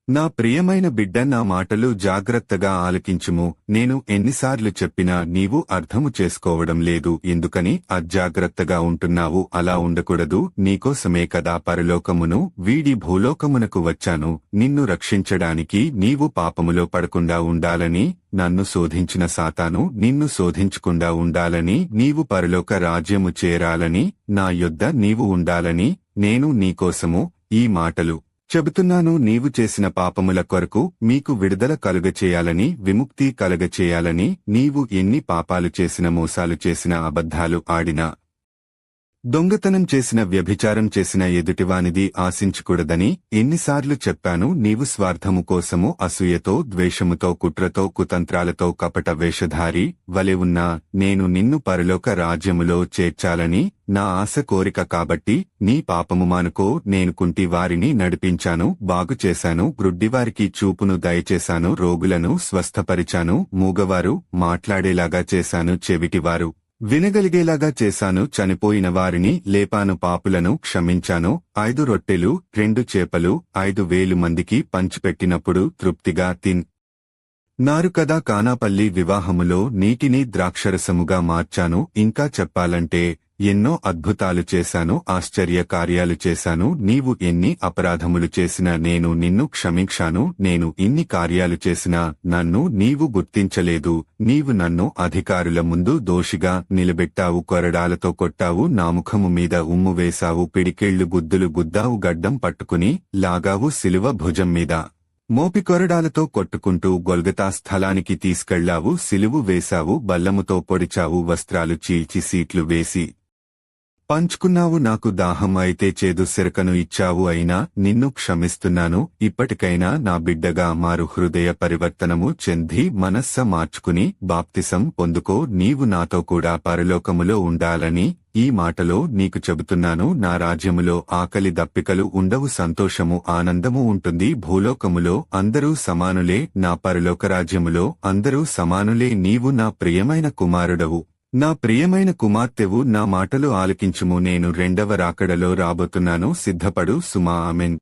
నా ప్రియమైన బిడ్డ, నా మాటలు జాగ్రత్తగా ఆలకించుము. నేను ఎన్నిసార్లు చెప్పినా నీవు అర్థము చేసుకోవడం లేదు. ఎందుకని అజాగ్రత్తగా ఉంటున్నావు? అలా ఉండకూడదు. నీకోసమే కదా పరలోకమును వీడి భూలోకమునకు వచ్చాను. నిన్ను రక్షించడానికి. నీవు పాపములో పడకుండా ఉండాలని, నన్ను శోధించిన సాతాను నిన్ను శోధించకుండా ఉండాలని, నీవు పరలోక రాజ్యము చేరాలని, నా యొద్ద నీవు ఉండాలని నేను నీకోసము ఈ మాటలు చెబుతున్నాను. నీవు చేసిన పాపముల కొరకు మీకు విడుదల కలుగచేయాలని, విముక్తి కలుగచేయాలని. నీవు ఎన్ని పాపాలు చేసిన, మోసాలు చేసిన, అబద్ధాలు ఆడినా, దొంగతనం చేసిన, వ్యభిచారం చేసిన ఎదుటివానిది ఆశించకూడదని ఎన్నిసార్లు చెప్పాను. నీవు స్వార్థము కోసము అసూయతో, ద్వేషముతో, కుట్రతో, కుతంత్రాలతో, కపట వేషధారి వలె ఉన్నా నేను నిన్ను పరలోక రాజ్యములో చేర్చాలని నా ఆశ కోరిక కాబట్టి నీ పాపము మానుకో. నేను కుంటి వారిని నడిపించాను, బాగుచేశాను, గ్రుడ్డివారికి చూపును దయచేశాను, రోగులను స్వస్థపరిచాను, మూగవారు మాట్లాడేలాగా చేశాను, చెవిటివారు వినగలిగేలాగా చేశాను, చనిపోయిన వారిని లేపాను, పాపులను క్షమించాను. 5 రొట్టెలు 2 చేపలు 5,000 మందికి పంచిపెట్టినప్పుడు తృప్తిగా నారు కదా. కానాపల్లి వివాహములో నీటిని ద్రాక్షరసముగా మార్చాను. ఇంకా చెప్పాలంటే ఎన్నో అద్భుతాలు చేశాను, ఆశ్చర్య కార్యాలు చేశాను. నీవు ఎన్ని అపరాధములు చేసినా నేను నిన్ను క్షమించాను. నేను ఇన్ని కార్యాలు చేసినా నన్ను నీవు గుర్తించలేదు. నీవు నన్ను అధికారుల ముందు దోషిగా నిలబెట్టావు, కొరడాలతో కొట్టావు, నా ముఖము మీద ఉమ్ము వేశావు, పిడికేళ్లు గుద్దులు గుద్దావు, గడ్డం పట్టుకుని లాగావు, సిలువ భుజం మీద మోపి కొరడాలతో కొట్టుకుంటూ గొల్గతా స్థలానికి తీసుకెళ్లావు, సిలువు వేశావు, బల్లముతో పొడిచావు, వస్త్రాలు చీల్చి సీట్లు వేసి పంచుకున్నావు. నాకు దాహం అయితే చేదు సిరకను ఇచ్చావు. అయినా నిన్ను క్షమిస్తున్నాను. ఇప్పటికైనా నా బిడ్డగా మారు, హృదయ పరివర్తనము చెంది మనస్స మార్చుకుని బాప్తిసం పొందుకో. నీవు నాతో కూడా పరలోకములో ఉండాలని ఈ మాటలో నీకు చెబుతున్నాను. నా రాజ్యములో ఆకలి దప్పికలు ఉండవు, సంతోషము ఆనందము ఉంటుంది. భూలోకములో అందరూ సమానులే, నా పరలోక రాజ్యములో అందరూ సమానులే. నీవు నా ప్రియమైన కుమారుడవు, నా ప్రియమైన కుమార్తెవు. నా మాటలు ఆలకించుము. నేను రెండవ రాకడలో రాబోతున్నాను. సిద్ధపడు సుమా. ఆమెన్.